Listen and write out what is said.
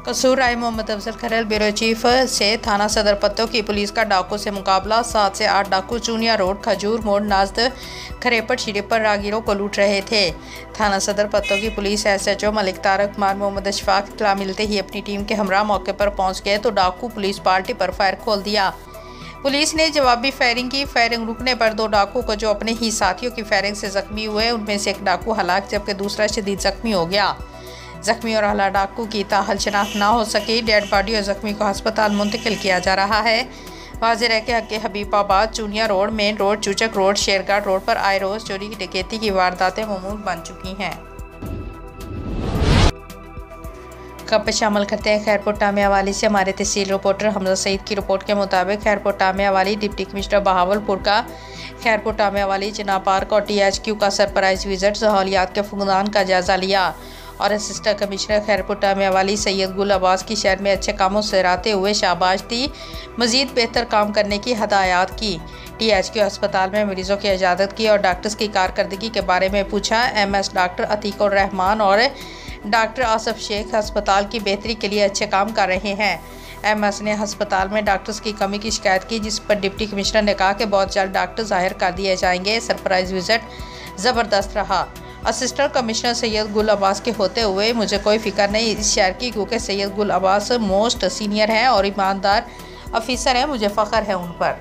कसूर राय मोहम्मद अफजल खरल bureau chief से थाना सदर पत्तों की पुलिस का डाकू से मुकाबला। 7 से 8 डाकू चूनिया रोड खजूर मोड़ नाजद खरेपट शिरे पर राहगीरों को लूट रहे थे। थाना सदर पत्तों की पुलिस SHO मलिक तारक कुमार मोहम्मद अशफाक इत्तला मिलते ही अपनी टीम के हमरा मौके पर पहुंच गए तो डाकू पुलिस पार्टी पर फायर खोल दिया। पुलिस ने जवाबी फायरिंग की। फायरिंग रुकने पर 2 डाकू को जो अपने ही साथियों की फायरिंग से जख्मी हुए, उनमें से एक डाकू हलाक जबकि दूसरा शदीद जख्मी हो गया। जख्मी और हला डाकू की ताहल शनाख्त ना हो सकी। डेड बॉडी और जख्मी को अस्पताल मुंतकिल किया जा रहा है। वाज़ेह है कि हक़ हबीबाबाद चूनिया रोड, मेन रोड, चूचक रोड, शेरघाट रोड पर आए रोज़ चोरी की डकैती की वारदातें मामूल बन चुकी हैं। खबर शामिल करते हैं खैरपुर टामिया वाली से हमारे तहसील रिपोर्टर हमजा सईद की रिपोर्ट के मुताबिक खैरपुर टामिया वाली डिप्टी कमिश्नर बहावलपुर का खैरपुर टामिया वाली जना पार्क और THQ का सरप्राइज विजिट सहूलियात के फुकदान का जायजा लिया और असिस्टेंट कमिश्नर खैरपुर टामिया वाली सैयद गुल अब्बास की शहर में अच्छे कामों से राते हुए शाबाश दी, मजीद बेहतर काम करने की हदायत की। THQ अस्पताल में मरीजों की इजाज़त की और डॉक्टर्स की कारकर्दगी के बारे में पूछा। MS डॉक्टर अतीकुर रहमान और डॉक्टर आसफ शेख अस्पताल की बेहतरी के लिए अच्छे काम कर रहे हैं। MS ने अस्पताल में डॉक्टर्स की कमी की शिकायत की, जिस पर डिप्टी कमिश्नर ने कहा कि बहुत जल्द डॉक्टर जाहिर कर दिए जाएंगे। सरप्राइज विजिट ज़बरदस्त रहा। असिस्टेंट कमिश्नर सैयद गुल अब्बास के होते हुए मुझे कोई फिक्र नहीं इस शहर की, क्योंकि सैयद गुल अब्बास मोस्ट सीनियर हैं और ईमानदार अफीसर हैं, मुझे फ़ख्र है उन पर।